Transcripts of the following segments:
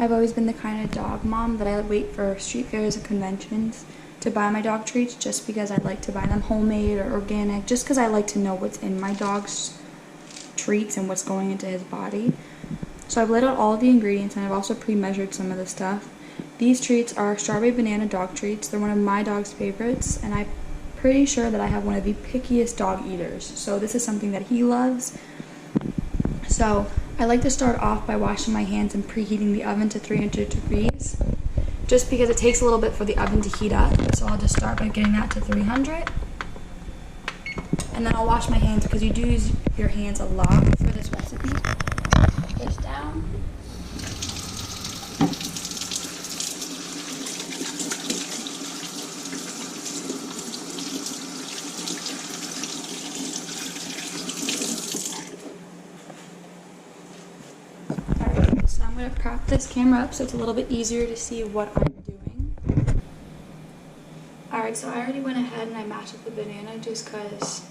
I've always been the kind of dog mom that I wait for street fairs and conventions to buy my dog treats, just because I like to buy them homemade or organic, just because I like to know what's in my dog's treats and what's going into his body. So I've laid out all of the ingredients, and I've also pre-measured some of the stuff. These treats are strawberry banana dog treats. They're one of my dog's favorites, and I'm pretty sure that I have one of the pickiest dog eaters. So this is something that he loves. So I like to start off by washing my hands and preheating the oven to 300 degrees, just because it takes a little bit for the oven to heat up. So I'll just start by getting that to 300. And then I'll wash my hands, because you do use your hands a lot for this recipe. This down. Alright, so I'm going to prop this camera up so it's a little bit easier to see what I'm doing. Alright, so I already went ahead and I mashed up the banana just because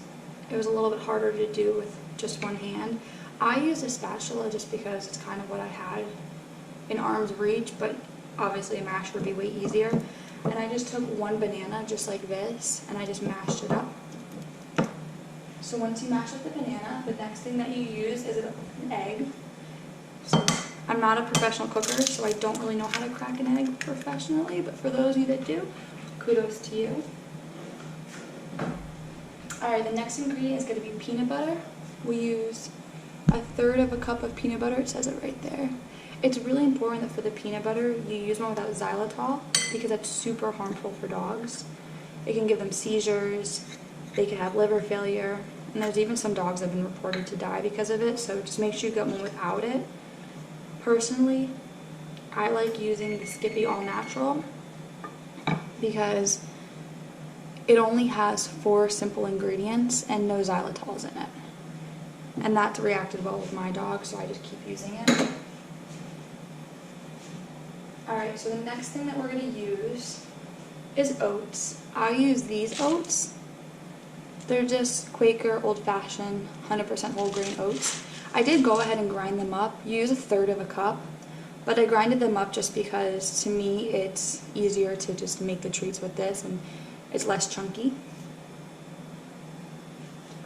it was a little bit harder to do with just one hand. I used a spatula just because it's kind of what I had in arm's reach, but obviously a masher would be way easier. And I just took one banana just like this, and I just mashed it up. So once you mash up the banana, the next thing that you use is an egg. So I'm not a professional cooker, so I don't really know how to crack an egg professionally, but for those of you that do, kudos to you. Alright, the next ingredient is going to be peanut butter. We use 1/3 of a cup of peanut butter. It says it right there. It's really important that for the peanut butter, you use one without xylitol, because that's super harmful for dogs. It can give them seizures, they can have liver failure, and there's even some dogs that have been reported to die because of it, so just make sure you get one without it. Personally, I like using the Skippy All Natural, because it only has 4 simple ingredients and no xylitols in it. And that's reacted well with my dog, so I just keep using it. Alright, so the next thing that we're going to use is oats. I use these oats. They're just Quaker old-fashioned 100% whole grain oats. I did go ahead and grind them up. You use 1/3 of a cup, but I grinded them up just because to me it's easier to just make the treats with this, and it's less chunky.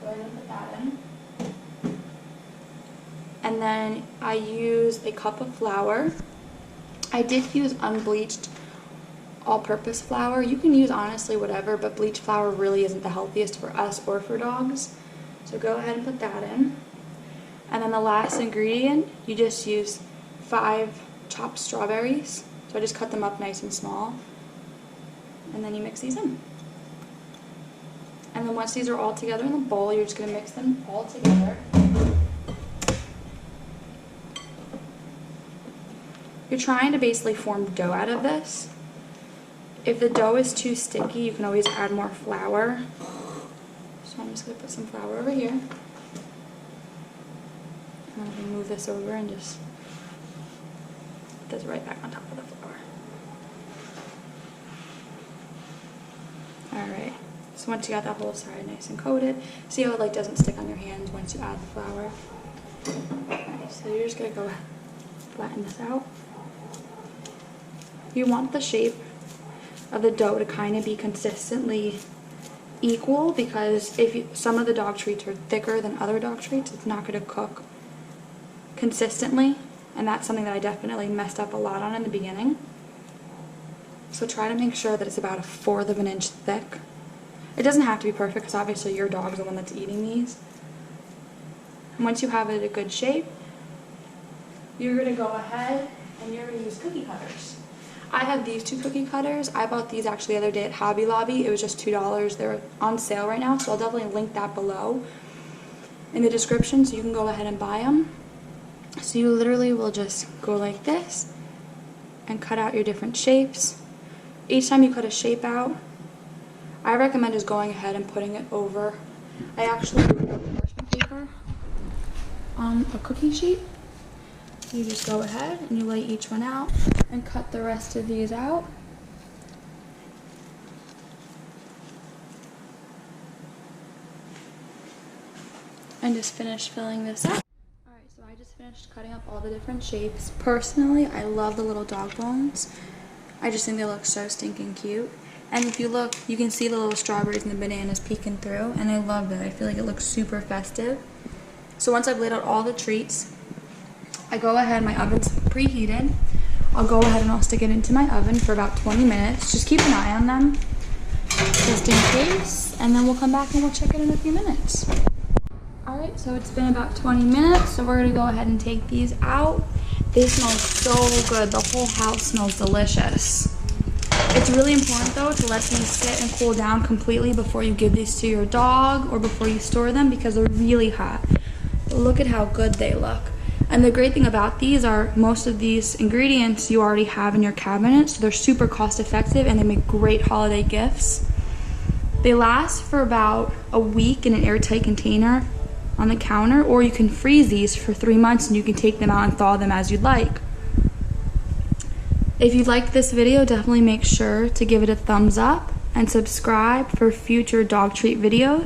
Go ahead and put that in. And then I use a cup of flour. I did use unbleached all-purpose flour. You can use honestly whatever, but bleached flour really isn't the healthiest for us or for dogs. So go ahead and put that in. And then the last ingredient, you just use 5 chopped strawberries. So I just cut them up nice and small. And then you mix these in. And then once these are all together in the bowl, you're just going to mix them all together. You're trying to basically form dough out of this. If the dough is too sticky, you can always add more flour. So I'm just going to put some flour over here. And I'm going to move this over and just put this right back on top of the flour. Alright, so once you got that whole side nice and coated, see how it like doesn't stick on your hands once you add the flour. Okay, so you're just going to go flatten this out. You want the shape of the dough to kind of be consistently equal, because if some of the dog treats are thicker than other dog treats, it's not going to cook consistently, and that's something that I definitely messed up a lot on in the beginning. So try to make sure that it's about 1/4 of an inch thick. It doesn't have to be perfect, because obviously your dog's the one that's eating these. And once you have it a good shape, you're going to go ahead and you're going to use cookie cutters. I have these 2 cookie cutters. I bought these actually the other day at Hobby Lobby. It was just $2. They're on sale right now, so I'll definitely link that below in the description so you can go ahead and buy them. So you literally will just go like this and cut out your different shapes. Each time you cut a shape out, I recommend just going ahead and putting it over. I actually put parchment paper on a cookie sheet. You just go ahead and you lay each one out and cut the rest of these out. And just finish filling this up. Alright, so I just finished finished cutting up all the different shapes. Personally, I love the little dog bones. I just think they look so stinking cute. And if you look, you can see the little strawberries and the bananas peeking through, and I love that. I feel like it looks super festive. So once I've laid out all the treats, I go ahead, my oven's preheated. I'll go ahead and I'll stick it into my oven for about 20 minutes. Just keep an eye on them, just in case, and then we'll come back and we'll check it in a few minutes. Alright, so it's been about 20 minutes, so we're gonna go ahead and take these out. They smell so good. The whole house smells delicious. It's really important though to let these sit and cool down completely before you give these to your dog or before you store them, because they're really hot. But look at how good they look. And the great thing about these are most of these ingredients you already have in your cabinet, so they're super cost effective and they make great holiday gifts. They last for about a week in an airtight container on the counter, or you can freeze these for 3 months and you can take them out and thaw them as you'd like. If you liked this video, definitely make sure to give it a thumbs up and subscribe for future dog treat videos.